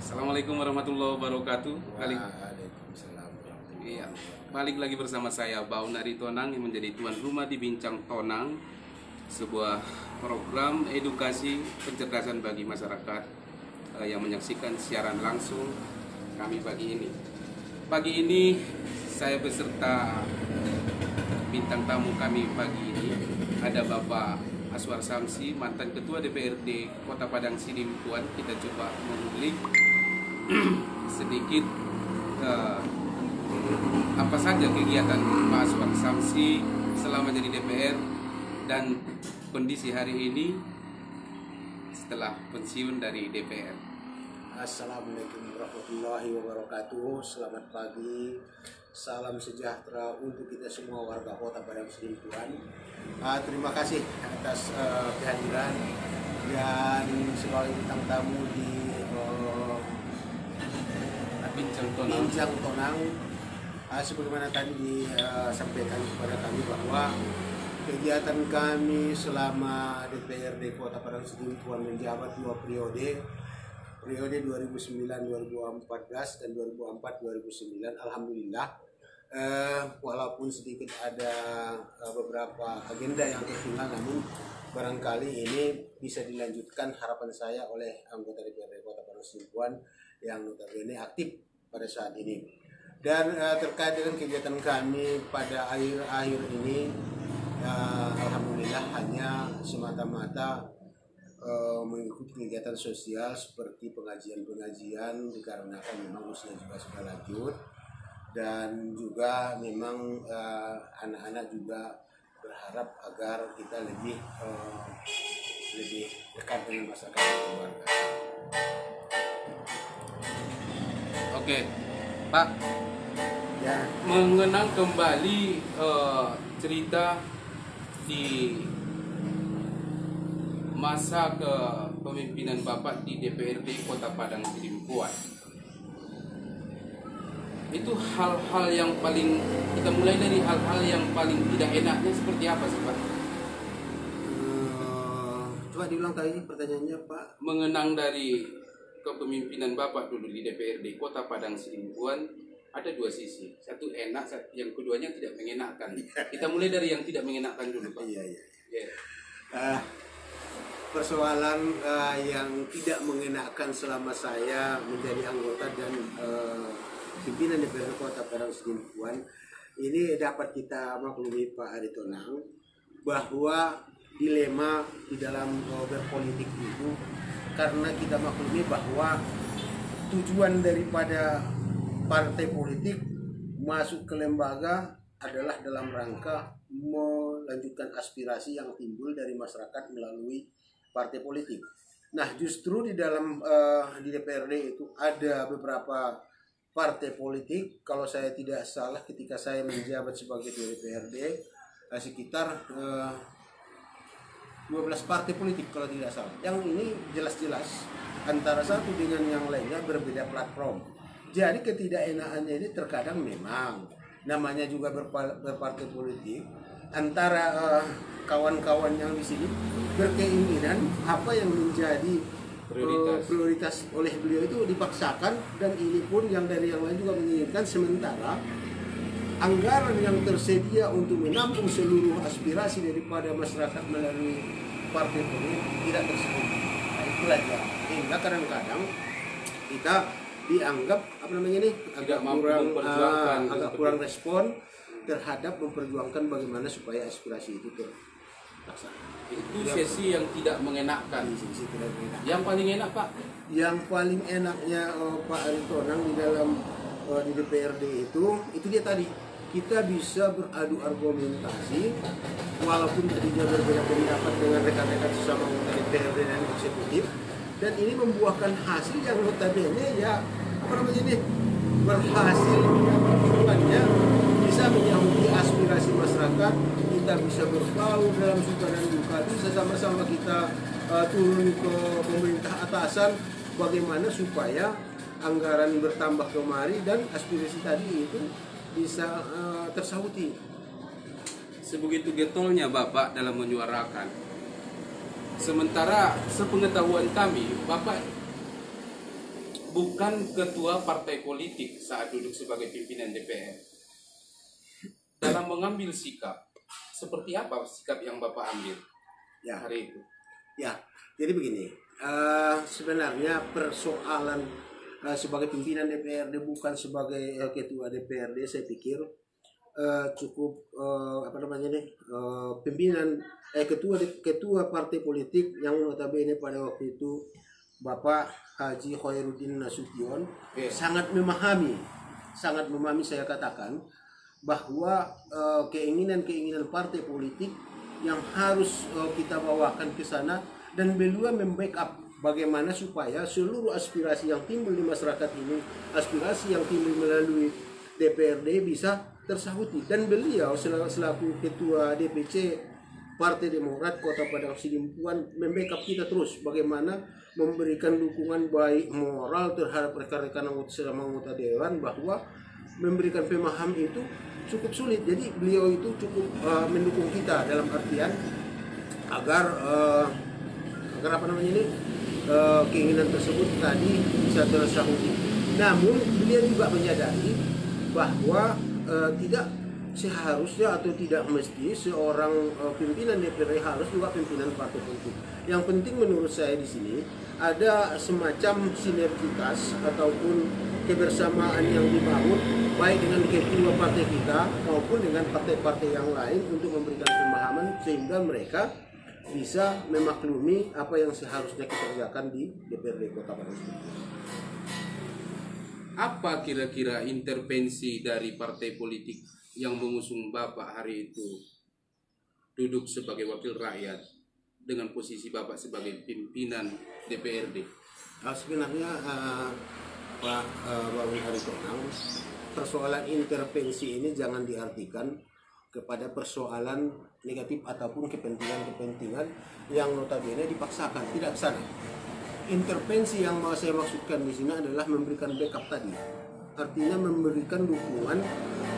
Assalamualaikum warahmatullahi wabarakatuh. Waalaikumsalam Iya, warahmatullahi wabarakatuh. balik lagi bersama saya Baunari Tonang yang menjadi tuan rumah di Bincang Tonang, sebuah program edukasi pencerdasan bagi masyarakat yang menyaksikan siaran langsung kami pagi ini. Pagi ini saya beserta bintang tamu kami pagi ini ada Bapak Aswar Samsi, mantan Ketua DPRD Kota Padang Sidimpuan. Kita coba mengulik sedikit apa saja kegiatan Pak Aswar Samsi selama jadi DPR dan kondisi hari ini setelah pensiun dari DPR. Assalamualaikum warahmatullahi wabarakatuh. Selamat pagi, salam sejahtera untuk kita semua warga Kota Padang Sidimpuan. Terima kasih atas kehadiran dan sebagai bintang tamu di Bincang Tonang. Sebagaimana tadi disampaikan kepada kami bahwa kegiatan kami selama DPRD Kota Padang Sidimpuan menjabat 2 periode 2009-2014 dan 2004-2009, alhamdulillah walaupun sedikit ada beberapa agenda yang tertunda, namun barangkali ini bisa dilanjutkan harapan saya oleh anggota DPRD Kota Padang Sidimpuan yang notabene aktif pada saat ini. Dan terkait dengan kegiatan kami pada akhir-akhir ini, alhamdulillah hanya semata-mata mengikuti kegiatan sosial seperti pengajian-pengajian dikarenakan memang usia juga sudah lanjut, dan juga memang anak-anak juga berharap agar kita lebih dekat dengan masyarakat dan keluarga. Oke, Pak, Ya, mengenang kembali cerita di masa kepemimpinan Bapak di DPRD Kota Padang Sidimpuan. Itu hal-hal yang paling, kita mulai dari hal-hal yang paling tidak enaknya seperti apa sih, Pak? coba diulang tadi pertanyaannya, Pak. Mengenang dari kepemimpinan Bapak dulu di DPRD Kota Padang Sidimpuan, ada dua sisi. Satu enak, yang keduanya tidak mengenakkan. Kita mulai dari yang tidak mengenakkan dulu, Pak. Iya. Ya. Persoalan yang tidak mengenakan selama saya menjadi anggota dan pimpinan DPRD Kota Padang Sidimpuan ini dapat kita maklumi, Pak Aritonang, bahwa dilema di dalam berpolitik itu, karena kita maklumi bahwa tujuan daripada partai politik masuk ke lembaga adalah dalam rangka melanjutkan aspirasi yang timbul dari masyarakat melalui partai politik. Nah, justru di dalam di DPRD itu ada beberapa partai politik. Kalau saya tidak salah, ketika saya menjabat sebagai ketua DPRD sekitar 12 partai politik kalau tidak salah. Yang ini jelas-jelas antara satu dengan yang lainnya berbeda platform. Jadi ketidakenakannya ini terkadang memang namanya juga berpartai politik, antara kawan-kawan yang di sini berkeinginan apa yang menjadi prioritas oleh beliau itu dipaksakan, dan ini pun yang dari yang lain juga menginginkan, sementara anggaran yang tersedia untuk menampung seluruh aspirasi daripada masyarakat melalui partai politik tidak tersebut. Nah, itulah ya. Hingga kadang-kadang kita dianggap agak kurang respon terhadap memperjuangkan bagaimana supaya aspirasi itu terlaksana. Itu sesi yang tidak mengenakkan. Yang paling enak, Pak? Yang paling enaknya Pak Aritonang di dalam di DPRD itu dia tadi, kita bisa beradu argumentasi walaupun tadinya berbeda pendapat dengan rekan-rekan sesama anggota DPRD dan eksekutif, dan ini membuahkan hasil yang notabene berhasil tujuannya bisa menyambut aspirasi masyarakat. Kita bisa berbaur dalam suka dan duka, bisa sama-sama kita turun ke pemerintah atasan bagaimana supaya anggaran bertambah kemari dan aspirasi tadi itu bisa tersauti. Sebegitu getolnya Bapak dalam menyuarakan. Sementara sepengetahuan kami, Bapak bukan ketua partai politik saat duduk sebagai pimpinan DPR. Dalam mengambil sikap, seperti apa sikap yang Bapak ambil Ya, hari itu? ya. Jadi begini, sebenarnya persoalan sebagai pimpinan DPRD bukan sebagai ketua DPRD, saya pikir cukup pimpinan ketua partai politik yang notabene pada waktu itu Bapak Haji Khairuddin Nasution sangat memahami saya katakan bahwa keinginan partai politik yang harus kita bawakan ke sana, dan beliau membackup bagaimana supaya seluruh aspirasi yang timbul di masyarakat ini, aspirasi yang timbul melalui DPRD bisa tersahuti. Dan beliau selaku ketua DPC Partai Demokrat Kota Padang Sidimpuan membackup kita terus bagaimana memberikan dukungan baik moral terhadap rekan-rekan anggota dewan, bahwa memberikan pemahaman itu cukup sulit. Jadi beliau itu cukup mendukung kita dalam artian agar keinginan tersebut tadi bisa tersahuti. Namun beliau juga menyadari bahwa tidak seharusnya atau tidak mesti seorang pimpinan DPR harus juga pimpinan partai politik. Yang penting menurut saya di sini ada semacam sinergitas ataupun kebersamaan yang dibangun baik dengan ketua partai kita maupun dengan partai-partai yang lain untuk memberikan pemahaman sehingga mereka bisa memaklumi apa yang seharusnya kita kerjakan di DPRD Kota Padang. Apa kira-kira intervensi dari partai politik yang mengusung Bapak hari itu duduk sebagai wakil rakyat dengan posisi Bapak sebagai pimpinan DPRD? Sebenarnya Pak Baun Haritonang, persoalan intervensi ini jangan diartikan kepada persoalan negatif ataupun kepentingan-kepentingan yang notabene dipaksakan, tidak sana. Intervensi yang mau saya maksudkan di sini adalah memberikan backup tadi. Artinya memberikan dukungan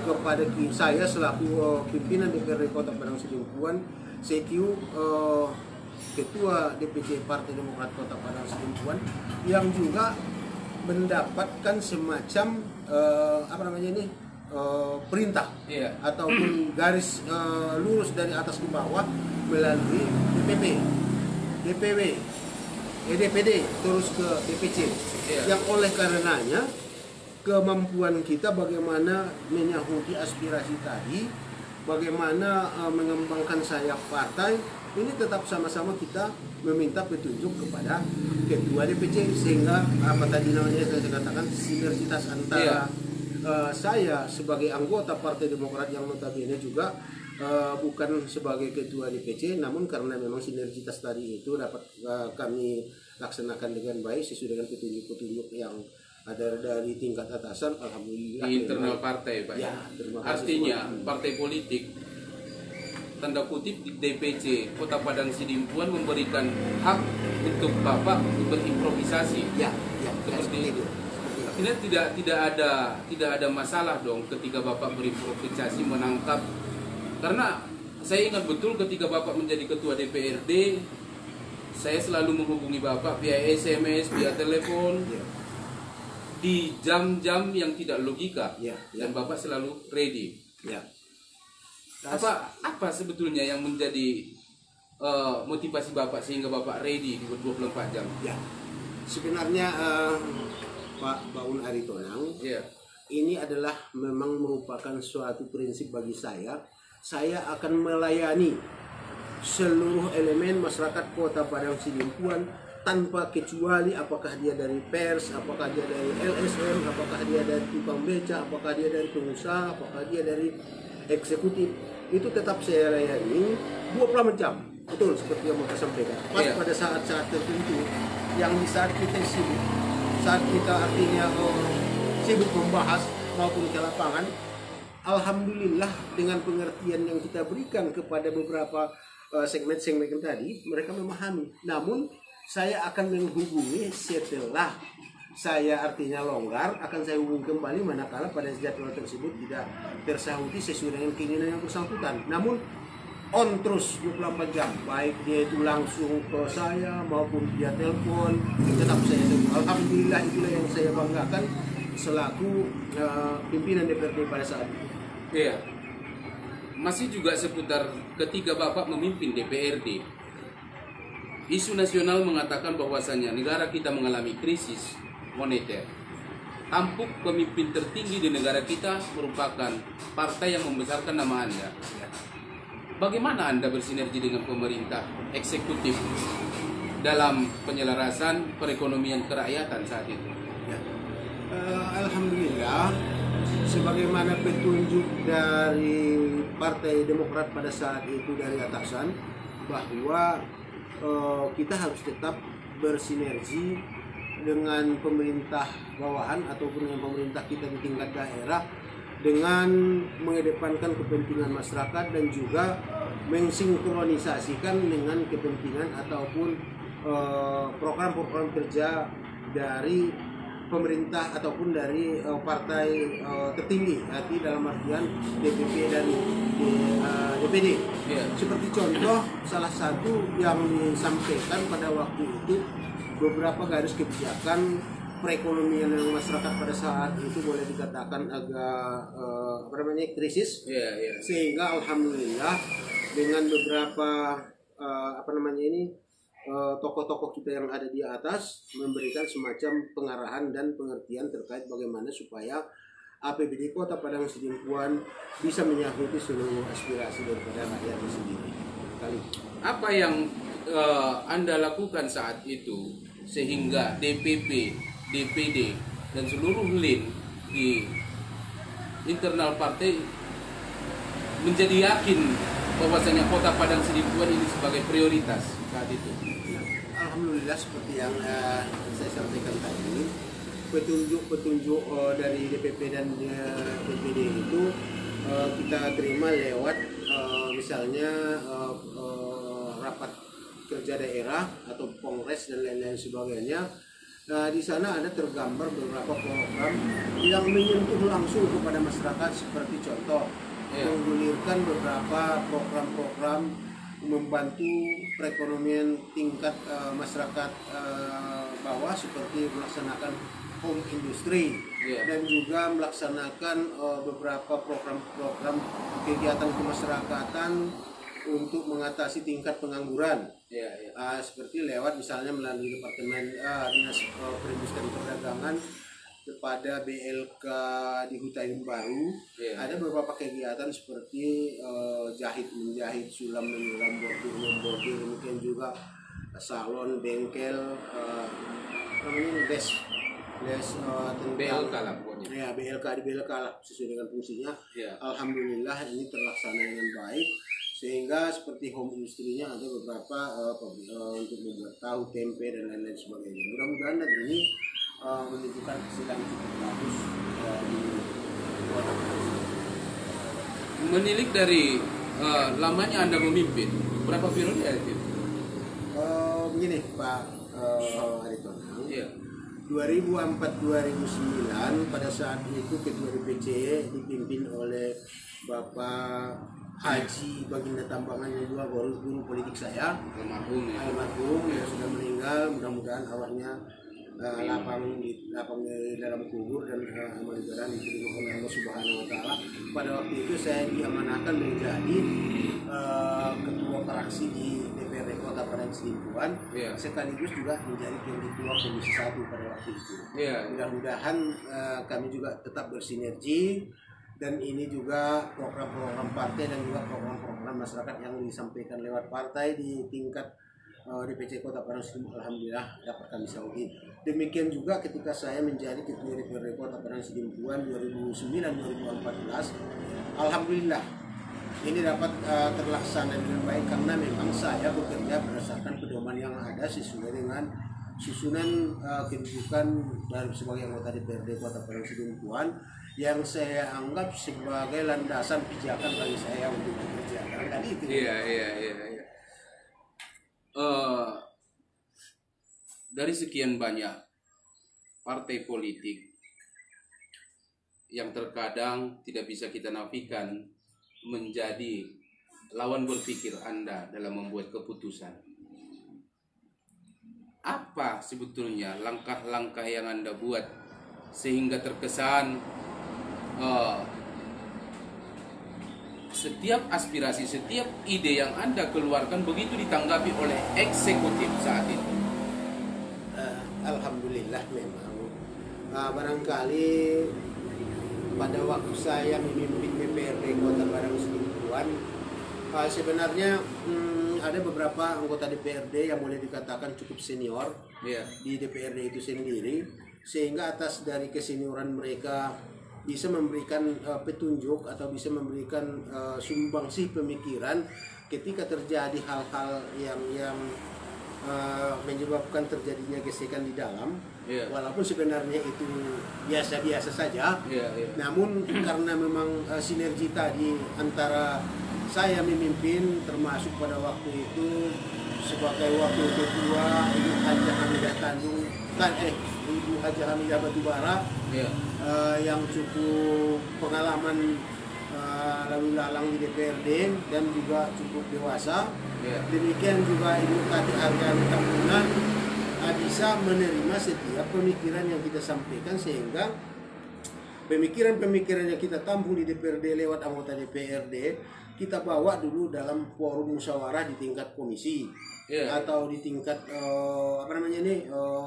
kepada saya selaku pimpinan DPRD Kota Padang Sidimpuan, CQ Ketua DPC Partai Demokrat Kota Padang Sidimpuan, yang juga mendapatkan semacam perintah ataupun garis lurus dari atas ke bawah melalui DPP, DPW, DPD terus ke DPC, yang oleh karenanya kemampuan kita bagaimana menyahuti aspirasi tadi, bagaimana mengembangkan sayap partai ini tetap sama-sama kita meminta petunjuk kepada ketua DPC, sehingga apa tadi namanya saya katakan sinergitas antara saya sebagai anggota Partai Demokrat yang notabene juga bukan sebagai ketua DPC, namun karena memang sinergitas tadi itu dapat kami laksanakan dengan baik sesuai dengan petunjuk-petunjuk yang ada dari tingkat atasan, alhamdulillah di internal partai, Pak. Ya, artinya partai politik tanda kutip di DPC Kota Padang Sidimpuan memberikan hak untuk Bapak untuk berimprovisasi. Ya, seperti itu. Tidak ada masalah dong ketika Bapak berimprovisasi menangkap, karena saya ingat betul ketika Bapak menjadi ketua DPRD, saya selalu menghubungi Bapak via SMS, via telepon, di jam-jam yang tidak logika, dan Bapak selalu ready. Apa sebetulnya yang menjadi motivasi Bapak sehingga Bapak ready di 24 jam? Ya, sebenarnya Pak Baun Haritonang, ini adalah memang merupakan suatu prinsip bagi saya. Saya akan melayani seluruh elemen masyarakat Kota Padang Sidimpuan tanpa kecuali, apakah dia dari pers, apakah dia dari LSM, apakah dia dari tukang beca, apakah dia dari pengusaha, apakah dia dari eksekutif, itu tetap saya layani 24 jam. Betul seperti yang saya sampaikan. Pas pada saat-saat tertentu yang di saat kita sibuk, saat kita artinya sibuk membahas maupun ke lapangan, alhamdulillah dengan pengertian yang kita berikan kepada beberapa segmen-segmen tadi, mereka memahami. Namun saya akan menghubungi setelah saya artinya longgar, akan saya hubungi kembali manakala pada jadwal tersebut tidak tersahuti sesuai dengan keinginan yang bersangkutan. Namun on terus 24 jam, baik dia itu langsung ke saya maupun via telepon, tetap saya Alhamdulillah itulah yang saya banggakan selaku pimpinan DPRD pada saat itu. Iya. Masih juga seputar ketika Bapak memimpin DPRD. Isu nasional mengatakan bahwasannya negara kita mengalami krisis moneter. Tampuk pemimpin tertinggi di negara kita merupakan partai yang membesarkan nama Anda. Bagaimana Anda bersinergi dengan pemerintah eksekutif dalam penyelarasan perekonomian kerakyatan saat itu? Ya. Alhamdulillah, sebagaimana petunjuk dari Partai Demokrat pada saat itu dari atasan bahwa kita harus tetap bersinergi dengan pemerintah bawahan ataupun dengan pemerintah kita di tingkat daerah dengan mengedepankan kepentingan masyarakat dan juga mensinkronisasikan dengan kepentingan ataupun program-program kerja dari pemerintah ataupun dari partai tertinggi, arti dalam artian DPP dan DPD. Yeah. Seperti contoh, salah satu yang disampaikan pada waktu itu beberapa garis kebijakan perekonomian yang masyarakat pada saat itu boleh dikatakan agak krisis. Yeah. Sehingga alhamdulillah dengan beberapa tokoh-tokoh kita yang ada di atas memberikan semacam pengarahan dan pengertian terkait bagaimana supaya APBD Kota Padang Sidimpuan bisa menyahuti seluruh aspirasi daripada rakyat itu sendiri. Apa yang Anda lakukan saat itu sehingga DPP, DPD dan seluruh lin di internal partai menjadi yakin bahwasanya Kota Padang Sidimpuan ini sebagai prioritas saat itu? Alhamdulillah seperti yang saya sampaikan tadi, petunjuk-petunjuk dari DPP dan DPD itu kita terima lewat misalnya rapat kerja daerah atau kongres dan lain-lain sebagainya. Di sana ada tergambar beberapa program yang menyentuh langsung kepada masyarakat, seperti contoh menggulirkan beberapa program-program membantu perekonomian tingkat masyarakat bawah, seperti melaksanakan home industry dan juga melaksanakan beberapa program-program kegiatan kemasyarakatan untuk mengatasi tingkat pengangguran. Seperti lewat misalnya melalui Departemen Dinas Perindustrian Perdagangan kepada BLK di Hutai Baru. Ada beberapa kegiatan seperti jahit menjahit, sulam menyulam, bordir membordir, demikian juga salon, bengkel, les tentang BLK lah pokoknya. Ya, BLK di BLK lah sesuai dengan fungsinya. Alhamdulillah ini terlaksana dengan baik, sehingga seperti home industry-nya ada beberapa untuk membuat tahu, tempe dan lain-lain sebagainya. Mudah-mudahan dan ini menunjukkan hasil yang cukup bagus di Kota Padang. Menilik dari lamanya Anda memimpin, berapa periode itu? Begini Pak Aritonang, 2004-2009 pada saat itu Ketua DPC dipimpin oleh Bapak Haji Baginda Tambangan, yang juga guru politik saya, almarhum yang sudah meninggal. Mudah-mudahan arwahnya lapang di dalam kubur dan amal ibadah diterima oleh Allah Subhanahu Wa Taala. Pada waktu itu saya diamanahkan menjadi ketua fraksi di DPRD Kota Padang Sidimpuan, sekaligus juga menjadi ketua Komisi 1 pada waktu itu. Mudah-mudahan kami juga tetap bersinergi, dan ini juga program-program partai dan juga program-program masyarakat yang disampaikan lewat partai di tingkat DPC Kota Padang Sidimpuan, alhamdulillah dapat kami sahuti. Demikian juga ketika saya menjadi ketua DPRD Kota Padang Sidimpuan 2009-2014, alhamdulillah ini dapat terlaksana dengan baik karena memang saya bekerja berdasarkan pedoman yang ada sesuai dengan susunan kedudukan dari sebagai anggota DPRD Kota Padang Sidimpuan yang saya anggap sebagai landasan pijakan bagi saya untuk bekerja. Tadi itu. Dari sekian banyak partai politik yang terkadang tidak bisa kita nafikan menjadi lawan berpikir Anda dalam membuat keputusan, apa sebetulnya langkah-langkah yang Anda buat sehingga terkesan setiap aspirasi, setiap ide yang Anda keluarkan begitu ditanggapi oleh eksekutif saat itu? Alhamdulillah memang barangkali pada waktu saya memimpin DPRD Kota Padang Sidimpuan, sebenarnya ada beberapa anggota DPRD yang boleh dikatakan cukup senior di DPRD itu sendiri, sehingga atas dari kesenioran mereka bisa memberikan petunjuk atau bisa memberikan sumbangsih pemikiran ketika terjadi hal-hal yang menyebabkan terjadinya gesekan di dalam, walaupun sebenarnya itu biasa-biasa saja. Namun karena memang sinergi tadi antara saya memimpin, termasuk pada waktu itu sebagai wakil ketua Ibu Haja Hamidah Tanjung, Ibu Haja Hamidah Batubara, yang cukup pengalaman lalu lalang di DPRD dan juga cukup dewasa. Demikian juga Ibu Tati Argani Tambunan bisa menerima setiap pemikiran yang kita sampaikan, sehingga pemikiran-pemikiran yang kita tampung di DPRD lewat anggota DPRD kita bawa dulu dalam forum musyawarah di tingkat komisi atau di tingkat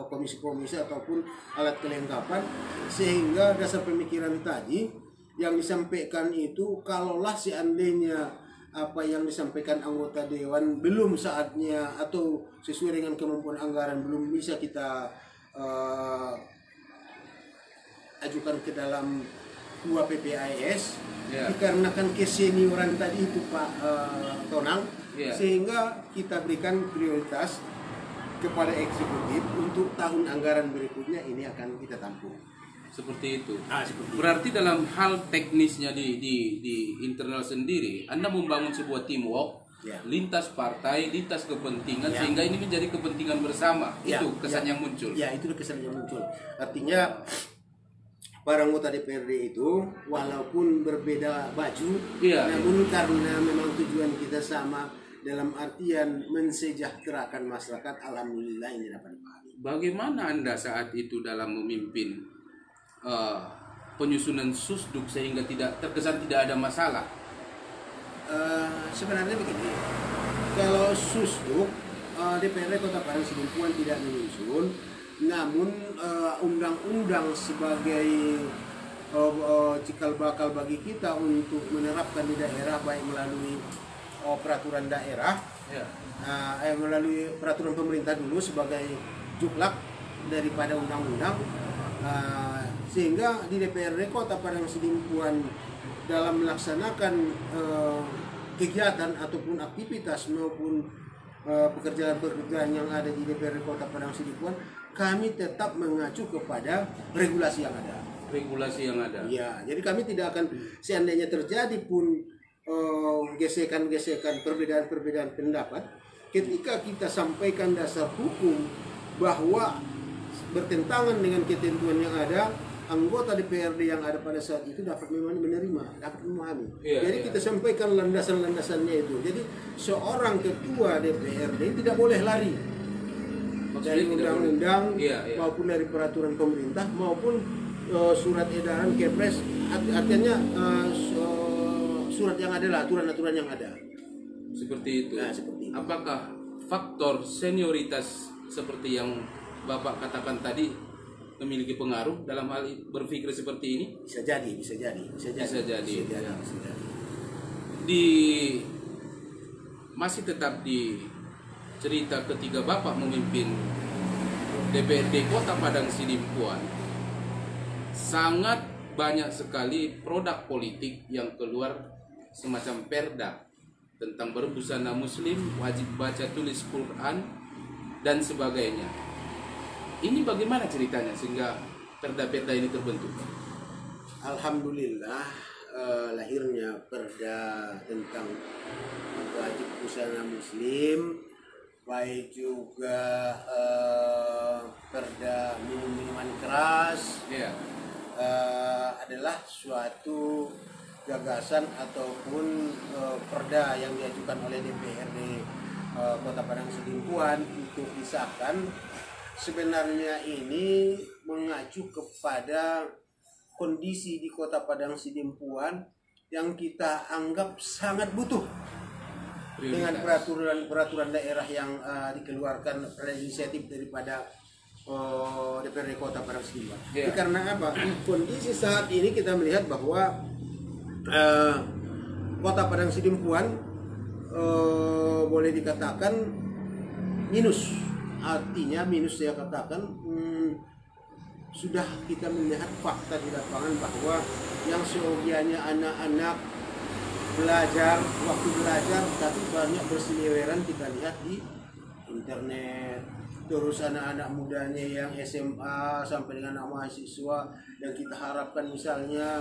komisi-komisi ataupun alat kelengkapan, sehingga dasar pemikiran tadi yang disampaikan itu kalaulah seandainya apa yang disampaikan anggota dewan belum saatnya atau sesuai dengan kemampuan anggaran belum bisa kita ajukan ke dalam 2 PPIS dikarenakan kesenioran tadi itu Pak Tonang, sehingga kita berikan prioritas kepada eksekutif untuk tahun anggaran berikutnya ini akan kita tampung. Seperti itu. Seperti Berarti dalam hal teknisnya di internal sendiri, Anda membangun sebuah teamwork lintas partai, lintas kepentingan, sehingga ini menjadi kepentingan bersama. Itu kesan yang muncul. Ya, itu kesan yang muncul. Artinya para anggota DPRD itu walaupun berbeda baju, namun karena memang tujuan kita sama dalam artian mensejahterakan masyarakat, alhamdulillah ini dapat dipahami. Bagaimana Anda saat itu dalam memimpin penyusunan susduk sehingga terkesan tidak ada masalah? Sebenarnya begini, kalau susduk DPRD Kota Padang Sidimpuan tidak menyusun, namun undang-undang sebagai cikal bakal bagi kita untuk menerapkan di daerah, baik melalui peraturan daerah, melalui peraturan pemerintah dulu sebagai juklak daripada undang-undang, sehingga di DPRD Kota Padang Sidimpuan dalam melaksanakan kegiatan ataupun aktivitas maupun pekerjaan-pekerjaan yang ada di DPRD Kota Padang Sidimpuan, kami tetap mengacu kepada regulasi yang ada. Regulasi yang ada. Ya, jadi kami tidak akan seandainya terjadi pun gesekan-gesekan, perbedaan-perbedaan pendapat, ketika kita sampaikan dasar hukum bahwa bertentangan dengan ketentuan yang ada, anggota DPRD yang ada pada saat itu dapat menerima, dapat memahami. Jadi kita sampaikan landasan-landasannya itu. Jadi seorang ketua DPRD tidak boleh lari dari undang-undang maupun dari peraturan pemerintah maupun surat edaran Kepres, artinya surat yang ada lah, aturan-aturan yang ada. Seperti itu. Nah, seperti itu. Apakah faktor senioritas seperti yang Bapak katakan tadi memiliki pengaruh dalam hal berpikir seperti ini? Bisa jadi. Masih tetap di cerita ketika Bapak memimpin DPRD Kota Padang Sidimpuan, sangat banyak sekali produk politik yang keluar semacam perda tentang berbusana muslim, wajib baca tulis Quran dan sebagainya. Ini bagaimana ceritanya sehingga perda-perda ini terbentuk? Alhamdulillah, lahirnya perda tentang wajib busana muslim, baik juga perda minuman keras, adalah suatu gagasan ataupun perda yang diajukan oleh DPRD Kota Padang Sidimpuan untuk disahkan, sebenarnya ini mengacu kepada kondisi di Kota Padang Sidimpuan yang kita anggap sangat butuh dengan peraturan daerah yang dikeluarkan pada inisiatif daripada DPRD Kota Padang Sidimpuan. Yeah. Karena apa? Kondisi saat ini kita melihat bahwa Kota Padang Sidimpuan boleh dikatakan minus. Artinya minus saya katakan sudah kita melihat fakta di lapangan bahwa yang seyogianya anak-anak belajar, waktu belajar, tapi banyak berseliweran kita lihat di internet. Terus anak-anak mudanya yang SMA sampai dengan anak mahasiswa yang kita harapkan misalnya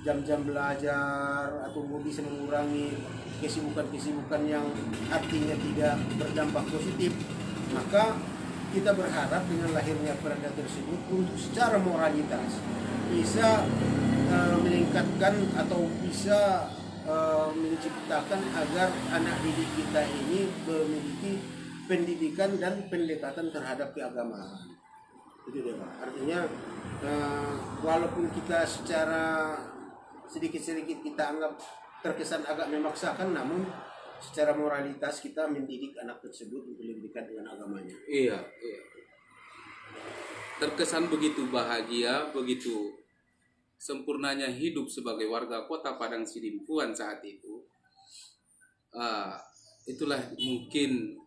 jam-jam belajar atau bisa mengurangi kesibukan-kesibukan yang artinya tidak berdampak positif, maka kita berharap dengan lahirnya perda tersebut untuk secara moralitas bisa meningkatkan atau bisa menciptakan agar anak didik kita ini memiliki pendidikan dan pendekatan terhadap keagamaan. Itu dia Pak. Artinya walaupun kita secara sedikit-sedikit kita anggap terkesan agak memaksakan, namun secara moralitas kita mendidik anak tersebut untuk lebih dekat dengan agamanya. Iya. Terkesan begitu bahagia, begitu sempurnanya hidup sebagai warga Kota Padang Sidimpuan saat itu. Itulah mungkin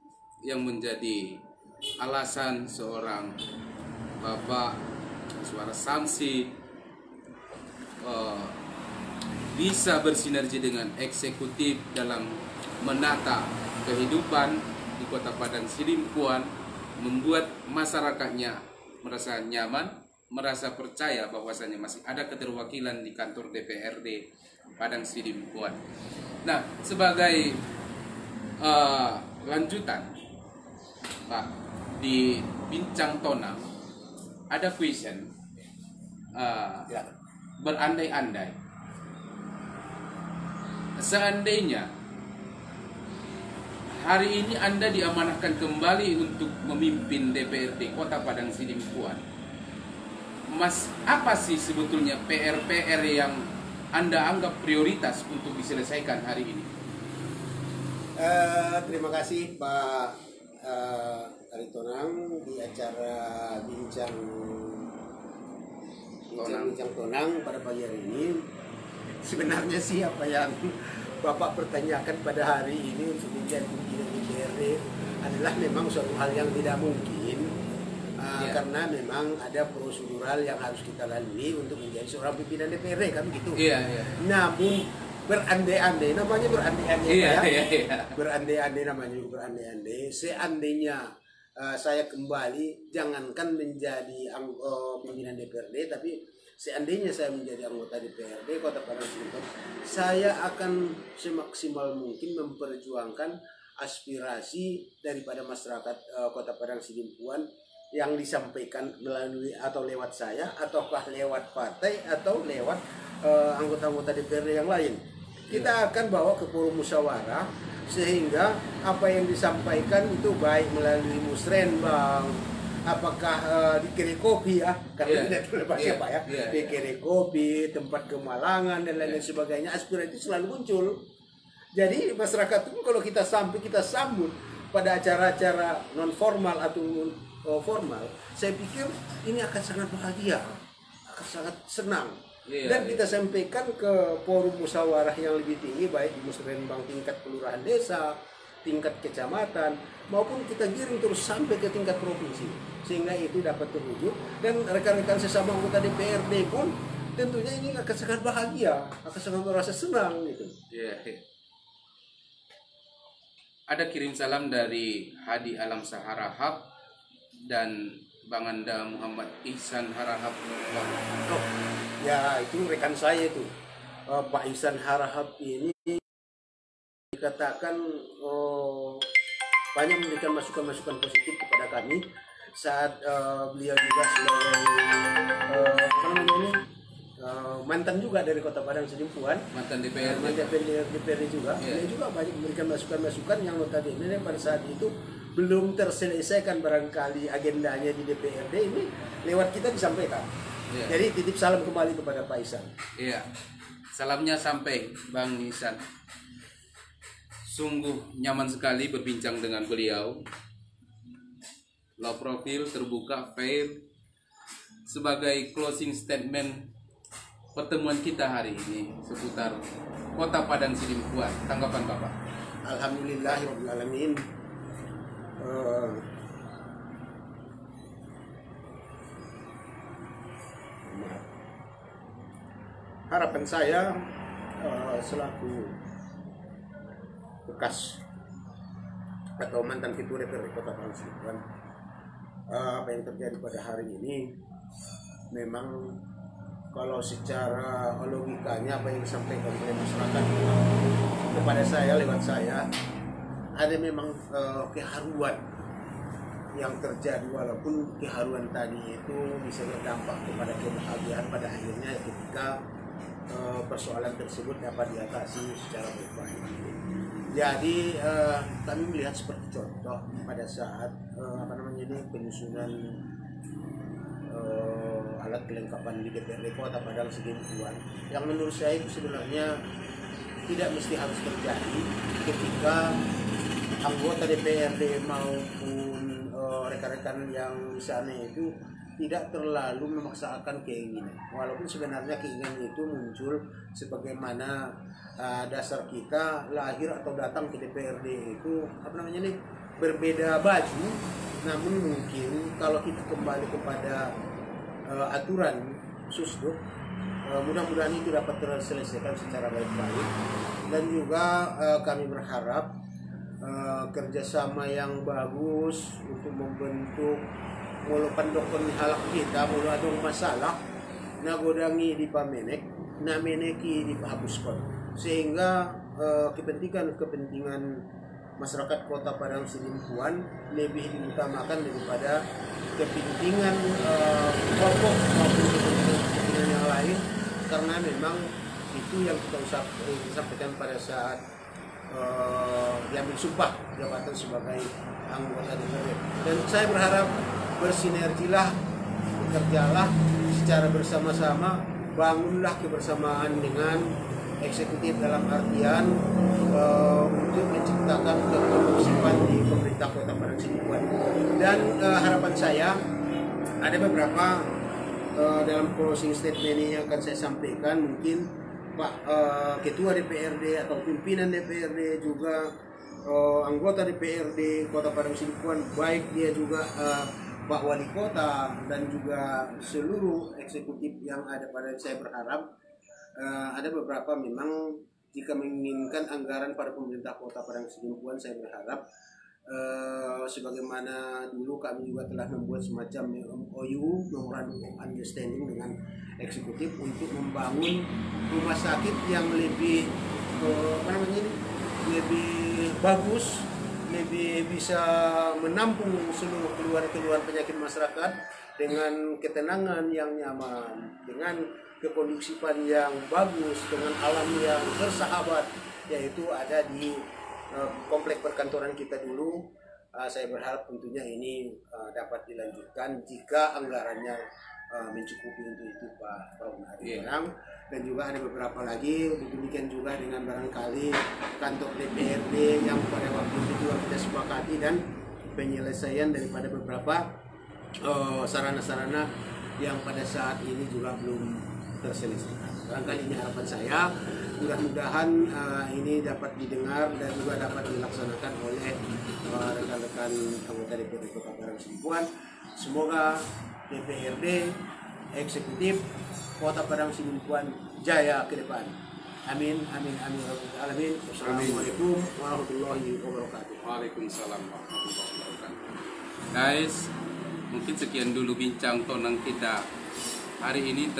yang menjadi alasan seorang Bapak Suara Samsi bisa bersinergi dengan eksekutif dalam menata kehidupan di Kota Padang Sidimpuan, membuat masyarakatnya merasa nyaman, merasa percaya bahwasanya masih ada keterwakilan di kantor DPRD Padang Sidimpuan. Nah, sebagai lanjutan Pak, di Bincang Tonang ada question berandai-andai, seandainya hari ini Anda diamanahkan kembali untuk memimpin DPRD Kota Padang Sidimpuan, Mas, apa sih sebetulnya PR-PR yang Anda anggap prioritas untuk diselesaikan hari ini? Terima kasih Pak Aritonang di acara Bincang Tonang pada pagi hari ini. Sebenarnya sih apa yang Bapak pertanyakan pada hari ini untuk menjadi pimpinan DPRD adalah memang suatu hal yang tidak mungkin, karena memang ada prosedural yang harus kita lalui untuk menjadi seorang pimpinan DPRD, kan gitu. Namun berandai-andai, namanya berandai-andai, berandai-andai namanya juga berandai-andai. Seandainya saya kembali, jangankan menjadi pimpinan DPRD, tapi seandainya saya menjadi anggota DPRD Kota Padang Sidimpuan, saya akan semaksimal mungkin memperjuangkan aspirasi daripada masyarakat Kota Padang Sidimpuan yang disampaikan melalui atau lewat saya, ataukah lewat partai atau lewat anggota-anggota DPRD yang lain. Kita akan bawa ke forum musyawarah sehingga apa yang disampaikan itu baik melalui musrenbang, apakah di kedai kopi karena tidak terlepas ya Pak di kedai kopi, tempat kemalangan dan lain-lain sebagainya, aspirasi itu selalu muncul. Jadi masyarakat itu kalau kita sambut pada acara-acara non formal atau formal, saya pikir ini akan sangat bahagia, akan sangat senang. Dan kita sampaikan ke forum musyawarah yang lebih tinggi, baik di musrenbang tingkat kelurahan desa, tingkat kecamatan, maupun kita giring terus sampai ke tingkat provinsi, sehingga itu dapat terwujud. Dan rekan-rekan sesama anggota DPRD pun tentunya ini akan sangat bahagia, akan sangat merasa senang gitu. Ada kirim salam dari Hadi Alam Saharahap dan Bang Anda Muhammad Ihsan Harahap. Ya itu rekan saya itu, Pak Ihsan Harahap ini dikatakan banyak memberikan masukan-masukan positif kepada kami saat beliau juga sebagai mantan juga dari Kota Padang Sidimpuan, Mantan DPRD. mantan DPRD juga. Iya. Dia juga banyak memberikan masukan-masukan yang notabene pada saat itu belum terselesaikan barangkali agendanya di DPRD, ini lewat kita disampaikan. Iya. Jadi titip salam kembali kepada Pak Isan. Iya, salamnya sampai Bang Ihsan. Sungguh nyaman sekali berbincang dengan beliau. Low profil, terbuka, fair. Sebagai closing statement pertemuan kita hari ini seputar Kota Padang Sidimpuan, tanggapan Bapak? Alhamdulillahirobbilalamin. Harapan saya selaku bekas atau mantan ketua DPRD Kota Padang Sidimpuan, apa yang terjadi pada hari ini memang kalau secara logikanya apa yang disampaikan oleh masyarakat kepada saya lewat saya, ada memang keharuan yang terjadi, walaupun keharuan tadi itu bisa berdampak kepada kebahagiaan pada akhirnya ketika persoalan tersebut dapat diatasi secara baik-baik. Jadi kami melihat seperti contoh pada saat penyusunan alat kelengkapan di DPRD Kota Padang Sidimpuan, yang menurut saya itu sebenarnya tidak mesti harus terjadi ketika anggota DPRD maupun rekan-rekan yang di sana itu tidak terlalu memaksakan keinginan, walaupun sebenarnya keinginan itu muncul sebagaimana dasar kita lahir atau datang ke DPRD itu berbeda baju. Namun mungkin kalau kita kembali kepada aturan susduk, mudah-mudahan itu dapat terselesaikan secara baik-baik. Dan juga kami berharap kerjasama yang bagus untuk membentuk mulu pandokon halak kita, mulu ada masalah nagodangi di pamenek, nameneki di pahabuskon, sehingga kepentingan masyarakat Kota Padang Sidimpuan lebih diutamakan daripada kepentingan kelompok maupun kepentingan yang lain, karena memang itu yang kita sampaikan pada saat diambil sumpah jabatan sebagai anggota DPRD. Dan saya berharap bersinergilah, bekerjalah secara bersama-sama, bangunlah kebersamaan dengan eksekutif dalam artian untuk menciptakan kekondusifan di pemerintah Kota Padang Sidimpuan. Dan harapan saya ada beberapa dalam closing statement ini yang akan saya sampaikan. Mungkin Pak Ketua DPRD atau pimpinan DPRD, juga anggota DPRD Kota Padang Sidimpuan, baik dia juga Pak Wali Kota dan juga seluruh eksekutif yang ada pada, saya berharap ada beberapa memang jika menginginkan anggaran pada pemerintah Kota Padang Sidimpuan, saya berharap sebagaimana dulu kami juga telah membuat semacam MOU, Memorandum of Understanding, dengan eksekutif untuk membangun rumah sakit yang lebih lebih bagus, lebih bisa menampung seluruh keluhan-keluhan penyakit masyarakat dengan ketenangan yang nyaman, dengan kekondusifan yang bagus, dengan alam yang bersahabat, yaitu ada di komplek perkantoran kita dulu. Saya berharap tentunya ini dapat dilanjutkan jika anggarannya mencukupi untuk itu, Pak Bang. Dan juga ada beberapa lagi, demikian juga dengan barangkali kantor DPRD yang pada waktu itu juga kita sepakati, dan penyelesaian daripada beberapa sarana-sarana yang pada saat ini juga belum terselesaikan. Barangkali ini harapan saya, mudah-mudahan ini dapat didengar dan juga dapat dilaksanakan oleh rekan-rekan anggota DPRD Kota Padang Sidimpuan. Semoga DPRD, eksekutif Kota Padang Sidimpuan jaya ke depan. Amin, amin, amin, alamin. Wassalamualaikum warahmatullahi wabarakatuh. Waalaikumsalam warahmatullahi wabarakatuh. Guys, mungkin sekian dulu bincang tonang kita hari ini.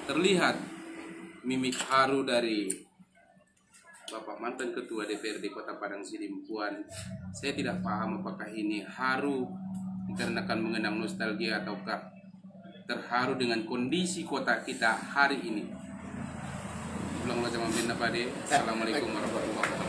Terlihat mimik haru dari Bapak mantan Ketua DPRD Kota Padang Sidimpuan. Saya tidak paham apakah ini haru dikarenakan mengenang nostalgia ataukah terharu dengan kondisi kota kita hari ini. Ulang-ulang sama Benda Pade. Assalamualaikum warahmatullahi wabarakatuh.